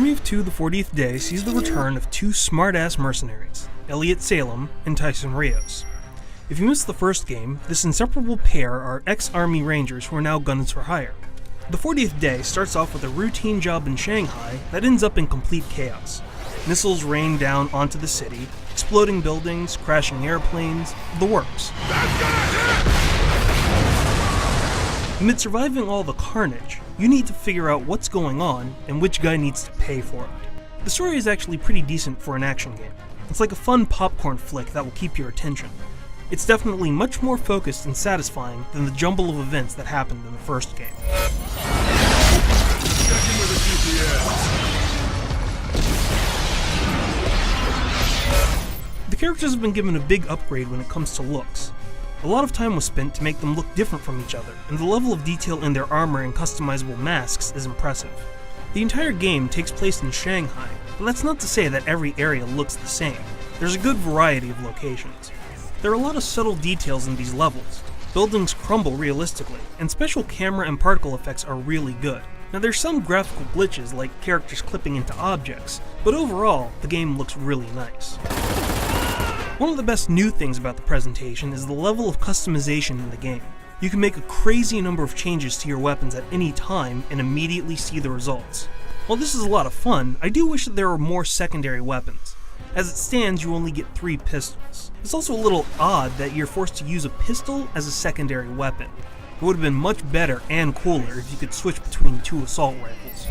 Army of Two: The 40th Day sees the return of two smart-ass mercenaries, Elliot Salem and Tyson Rios. If you missed the first game, this inseparable pair are ex-Army Rangers who are now guns for hire. The 40th Day starts off with a routine job in Shanghai that ends up in complete chaos. Missiles rain down onto the city, exploding buildings, crashing airplanes, the works. Amid surviving all the carnage, you need to figure out what's going on and which guy needs to pay for it. The story is actually pretty decent for an action game. It's like a fun popcorn flick that will keep your attention. It's definitely much more focused and satisfying than the jumble of events that happened in the first game. The characters have been given a big upgrade when it comes to looks. A lot of time was spent to make them look different from each other, and the level of detail in their armor and customizable masks is impressive. The entire game takes place in Shanghai, but that's not to say that every area looks the same. There's a good variety of locations. There are a lot of subtle details in these levels. Buildings crumble realistically, and special camera and particle effects are really good. Now there's some graphical glitches like characters clipping into objects, but overall, the game looks really nice. One of the best new things about the presentation is the level of customization in the game. You can make a crazy number of changes to your weapons at any time and immediately see the results. While this is a lot of fun, I do wish that there were more secondary weapons. As it stands, you only get 3 pistols. It's also a little odd that you're forced to use a pistol as a secondary weapon. It would have been much better and cooler if you could switch between 2 assault rifles.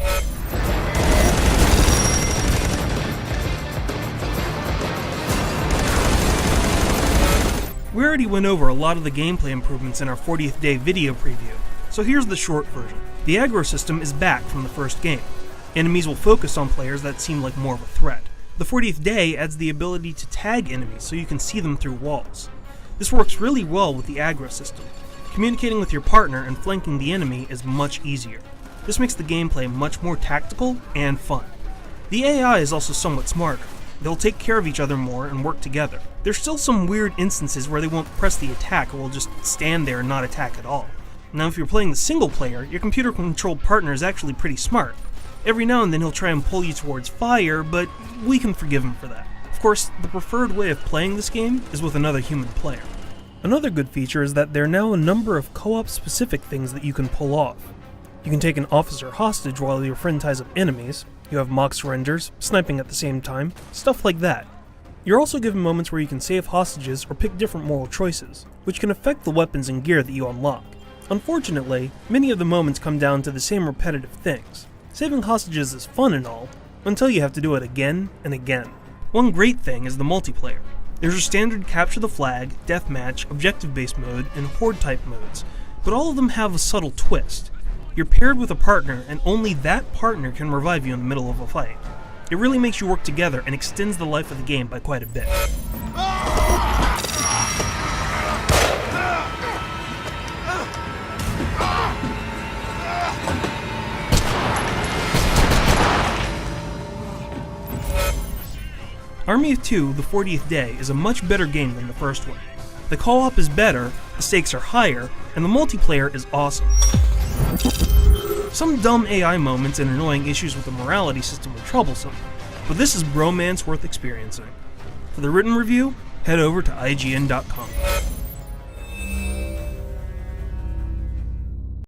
We already went over a lot of the gameplay improvements in our 40th Day video preview, so here's the short version. The aggro system is back from the first game. Enemies will focus on players that seem like more of a threat. The 40th Day adds the ability to tag enemies so you can see them through walls. This works really well with the aggro system. Communicating with your partner and flanking the enemy is much easier. This makes the gameplay much more tactical and fun. The AI is also somewhat smarter. They'll take care of each other more and work together. There's still some weird instances where they won't press the attack or will just stand there and not attack at all. Now if you're playing the single player, your computer-controlled partner is actually pretty smart. Every now and then he'll try and pull you towards fire, but we can forgive him for that. Of course, the preferred way of playing this game is with another human player. Another good feature is that there are now a number of co-op specific things that you can pull off. You can take an officer hostage while your friend ties up enemies, you have mock surrenders, sniping at the same time, stuff like that. You're also given moments where you can save hostages or pick different moral choices, which can affect the weapons and gear that you unlock. Unfortunately, many of the moments come down to the same repetitive things. Saving hostages is fun and all, until you have to do it again and again. One great thing is the multiplayer. There's your standard capture the flag, deathmatch, objective-based mode, and horde-type modes, but all of them have a subtle twist. You're paired with a partner, and only that partner can revive you in the middle of a fight. It really makes you work together and extends the life of the game by quite a bit. Army of Two: The 40th Day is a much better game than the first one. The co-op is better, the stakes are higher, and the multiplayer is awesome. Some dumb AI moments and annoying issues with the morality system are troublesome, but this is bromance worth experiencing. For the written review, head over to IGN.com.